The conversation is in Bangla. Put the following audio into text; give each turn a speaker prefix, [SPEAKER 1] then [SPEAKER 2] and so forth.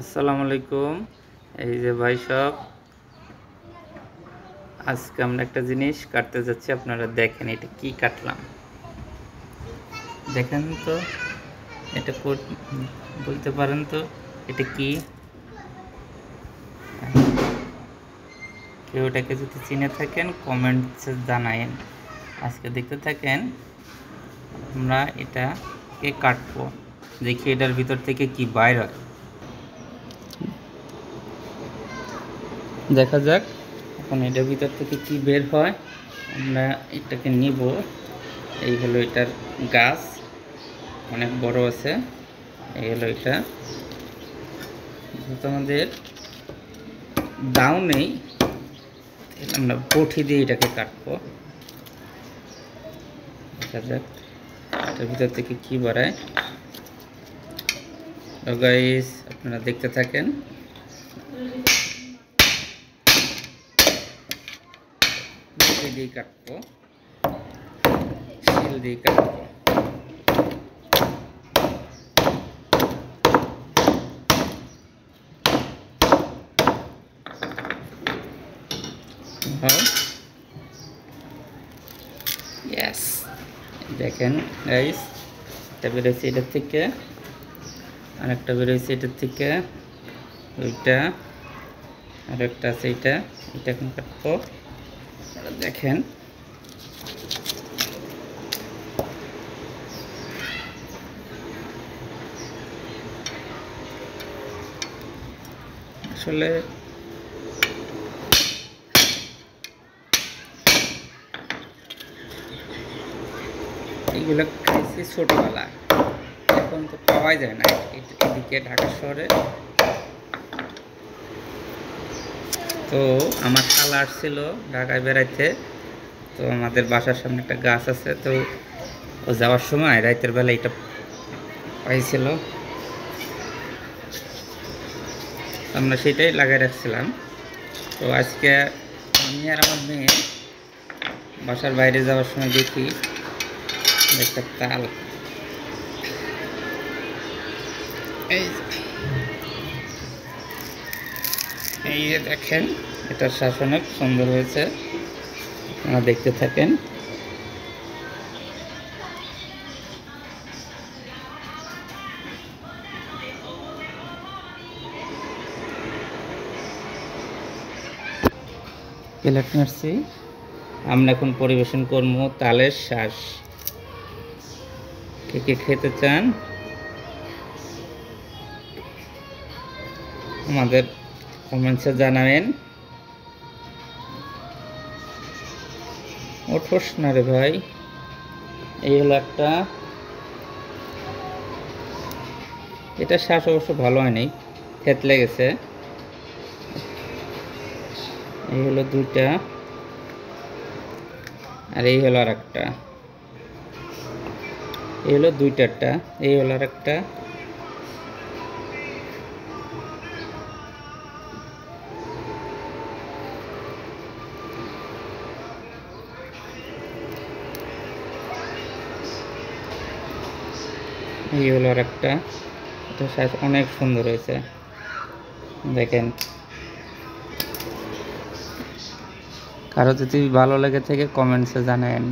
[SPEAKER 1] আসসালামু আলাইকুম। এই যে ভাই সব, আজকে আমরা একটা জিনিস কাটতে যাচ্ছি। আপনারা দেখেন এটা কি কাটলাম, দেখেন তো। এটা বলতে পারেন তো এটা কি? কেউ এটাকে যদি চিনে থাকেন কমেন্টসে জানায়েন। আজকে দেখতে থাকেন, আমরা এটাকে কাটবো, দেখি এটার ভিতর থেকে কি বাইর হয়। দেখা যাক এখন এটার ভিতর থেকে কি বের হয়। আমরা এটাকে নিব। এই হলো এটার গাছ, অনেক বড় আছে। এই হলো এটা, যেহেতু আমাদের দাও নেই আমরা বটি দিয়ে এটাকে কাটবো। দেখা যাক এটার ভিতর থেকে কি বাড়ায়। তো গাইস আপনারা দেখতে থাকেন। বটি দিয়ে কাটবো, শিল দিয়ে কাটবো। ইয়েস, দেখেন গাইস, এটা বেরোচ্ছে এটার থেকে, আরেকটা বেরোচ্ছে এটার থেকে, ওইটা আরেকটা আছে। এটা এখন কাটবো। দেখেন আসলে এগুলো খাইছি ছোটবেলায়, এখন তো পাওয়াই যায় না এদিকে ঢাকা শহরে। তো আমার খালা আসছিল ঢাকায় বেড়াইতে, তো আমাদের বাসার সামনে একটা গাছ আছে, তো ও যাওয়ার সময় রাতের বেলা এটা পাইছিল, আমরা সেটাই লাগাই রাখছিলাম। তো আজকে আমি আর আমার মেয়ে বাসার বাইরে যাওয়ার সময় দেখি একটা তাল, এই যে দেখেন এটার শ্বাস অনেক সুন্দর হয়েছে, আপনারা দেখতে থাকেন। প্লেট নাড়ছি, আমরা এখন পরিবেশন করবো তালের শ্বাস। কে কে খেতে চান আমাদের কমেন্টসে জানাবেন। ওঠোস না রে ভাই। এই হলো একটা, এটা শ্বাস অবশ্য ভালো হয়নি, থেতলে গেছে। এই হলো দুইটা, আর এই হলো আর একটা। এই হলো দুইটারটা, এই হলো আর একটা। এই হলো আর একটা। এটা শ্বাস অনেক সুন্দর হয়েছে, দেখেন। কারো যদি ভালো লেগে থাকে কমেন্টসে জানাবেন।